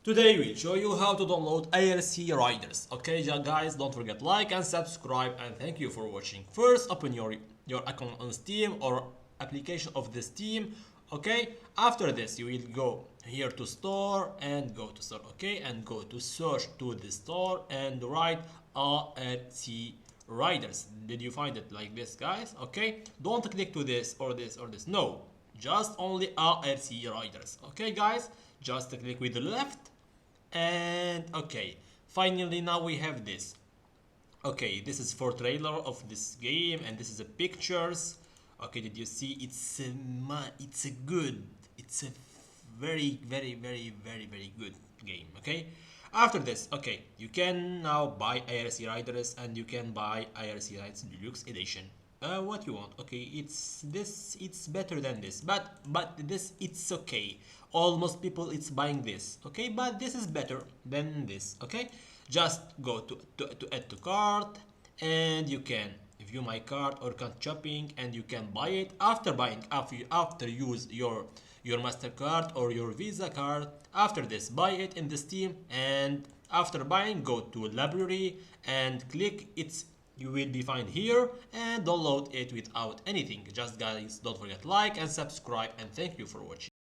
Today we'll show you how to download ARC riders. Okay, guys, don't forget like and subscribe, and thank you for watching. First, open your account on Steam or application of the Steam. Okay, after this you will go here to store and go to store. Okay, and go to search to the store and write ARC riders. Did you find it like this, guys? Okay, don't click to this or this or this. No, just only ARC riders. Okay, guys, just click with the left. And okay, finally now we have this. Okay, this is for trailer of this game, and this is the pictures. Okay, did you see? It's a good, it's a very good game. Okay, after this, okay, you can now buy IRC Riders, and you can buy IRC Riders Deluxe Edition. What you want? Okay, it's better than this, but this it's okay. Almost people it's buying this. Okay, but this is better than this. Okay, just go to add to cart, and you can view my cart or cart shopping, and you can buy it. After buying, after use your MasterCard or your Visa card, after this buy it in the Steam, and after buying go to library and click it's, you will be find here, and download it without anything. Just guys, don't forget like and subscribe, and thank you for watching.